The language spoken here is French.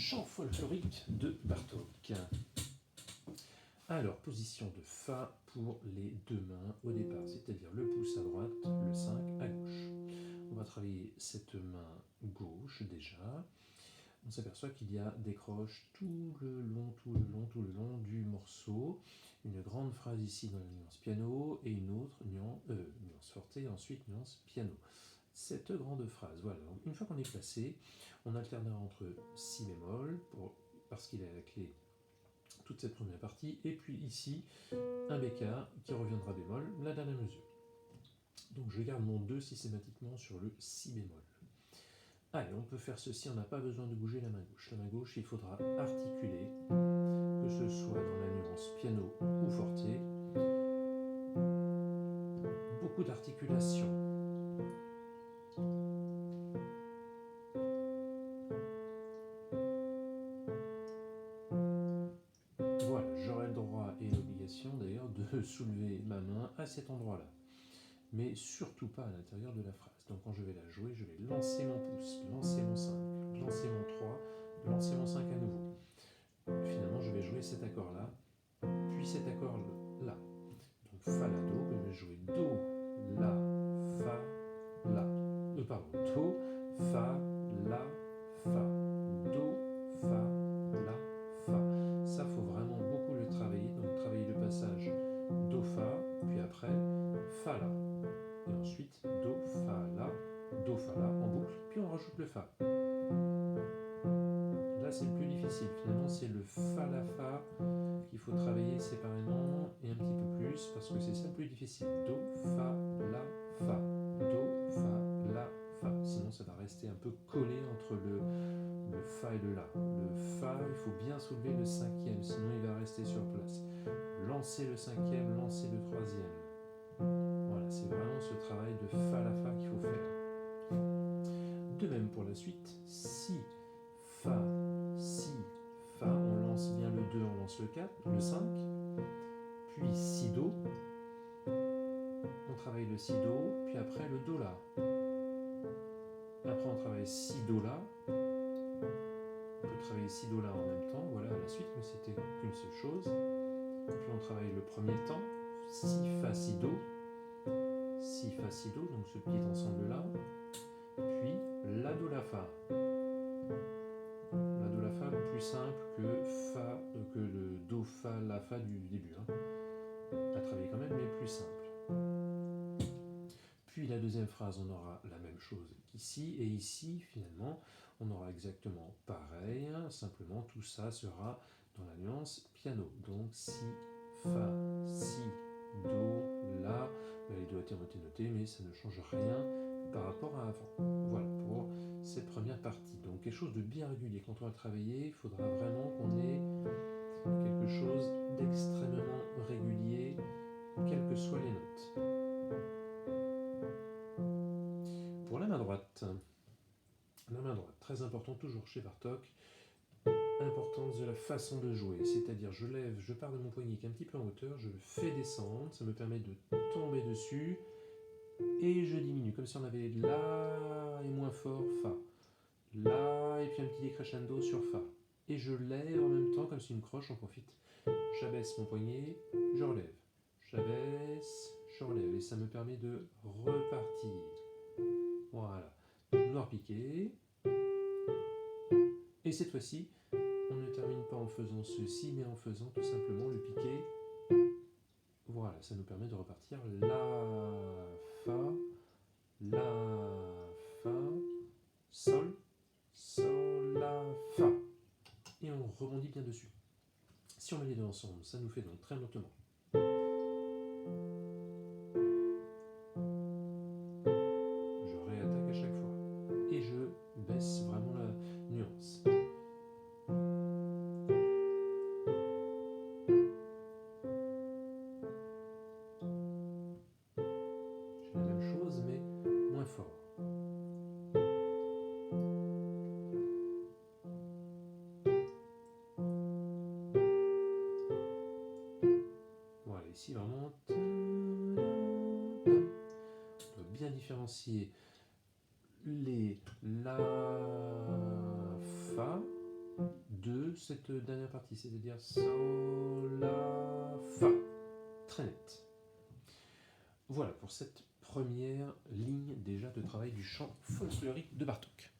chant folklorique de Bartók. Alors, position de Fa pour les deux mains au départ, c'est-à-dire le pouce à droite, le 5 à gauche. On va travailler cette main gauche déjà. On s'aperçoit qu'il y a des croches tout le long du morceau. Une grande phrase ici dans la nuance piano et une autre nuance forte et ensuite nuance piano. Cette grande phrase, voilà. Donc, une fois qu'on est placé, on alternera entre si bémol, parce qu'il est à la clé toute cette première partie, et puis ici, un bécard qui reviendra bémol, la dernière mesure. Donc je garde mon 2 systématiquement sur le si bémol. Allez, on peut faire ceci, on n'a pas besoin de bouger la main gauche. La main gauche, il faudra articuler, que ce soit dans la nuance piano ou forte. Beaucoup d'articulation. Voilà, j'aurai le droit et l'obligation d'ailleurs de soulever ma main à cet endroit-là. Mais surtout pas à l'intérieur de la phrase. Donc quand je vais la jouer, je vais lancer mon pouce, lancer mon 5, lancer mon 3, lancer mon 5 à nouveau. Finalement, je vais jouer cet accord-là, puis cet accord-là. Donc Fa, La, Do, je vais jouer Do, La, Fa, La. Do, Fa, La, Fa. Do, Fa, La, Fa. Ça, faut vraiment beaucoup le travailler. Donc travailler le passage Do, Fa, puis après Fa, La. Et ensuite Do, Fa, La en boucle, puis on rajoute le Fa. Là c'est le plus difficile, finalement c'est le Fa, La, Fa qu'il faut travailler séparément et un petit peu plus, parce que c'est ça le plus difficile. Do, Fa, La, Fa. Do, Fa, La, Fa. Sinon ça va rester un peu collé entre le Fa et le La. Le Fa, il faut bien soulever le 5e, sinon il va rester sur place. Lancer le 5e, lancer le 3e. Voilà, c'est vraiment ce travail de Fa, La, Fa qu'il faut faire. De même pour la suite, Si, Fa, on lance bien le 2, on lance le 4, le 5, puis Si, Do, on travaille le Si, Do, puis après le Do, La. Après on travaille Si, Do, La, on peut travailler Si, Do, La en même temps, voilà à la suite, mais c'était qu'une seule chose. Puis on travaille le premier temps, Si, Fa, Si, Do, Si, Fa, Si, Do, donc ce petit ensemble-là, puis La, Do, La, Fa. La, Do, La, Fa plus simple que le Do, Fa, La, Fa du début. À travailler quand même, mais plus simple. Puis la deuxième phrase, on aura la même chose qu'ici, et ici, finalement, on aura exactement pareil, simplement tout ça sera dans la nuance piano. Donc Si, Fa, Si, Do, La. Là, les doigtés ont été notés, mais ça ne change rien par rapport à avant. Voilà pour cette première partie. Donc quelque chose de bien régulier. Quand on va travailler, il faudra vraiment qu'on ait quelque chose d'extrêmement régulier, quelles que soient les notes. Pour la main droite, très important toujours chez Bartók, importance de la façon de jouer, c'est-à-dire je pars de mon poignet qui est un petit peu en hauteur, je le fais descendre, ça me permet de tomber dessus, et je diminue, comme si on avait La et moins fort, Fa. La et puis un petit décrescendo sur Fa. Et je lève en même temps, comme si une croche, j'en profite. J'abaisse mon poignet, je relève. J'abaisse, je relève. Et ça me permet de repartir. Voilà. Noir piqué. Et cette fois-ci, on ne termine pas en faisant ceci, mais en faisant tout simplement le piqué. Voilà, ça nous permet de repartir. La, Fa, Sol, Sol, La, Fa. Et on rebondit bien dessus. Si on met les deux ensemble, ça nous fait donc très lentement. Je réattaque à chaque fois. Et je baisse vraiment la nuance. J'ai la même chose, mais moins fort. Voilà, ici vraiment, on doit bien différencier les La, Fa, de cette dernière partie, c'est-à-dire Sol, La, Fa. Très net. Voilà pour cette première ligne déjà de travail du chant folklorique de Bartók.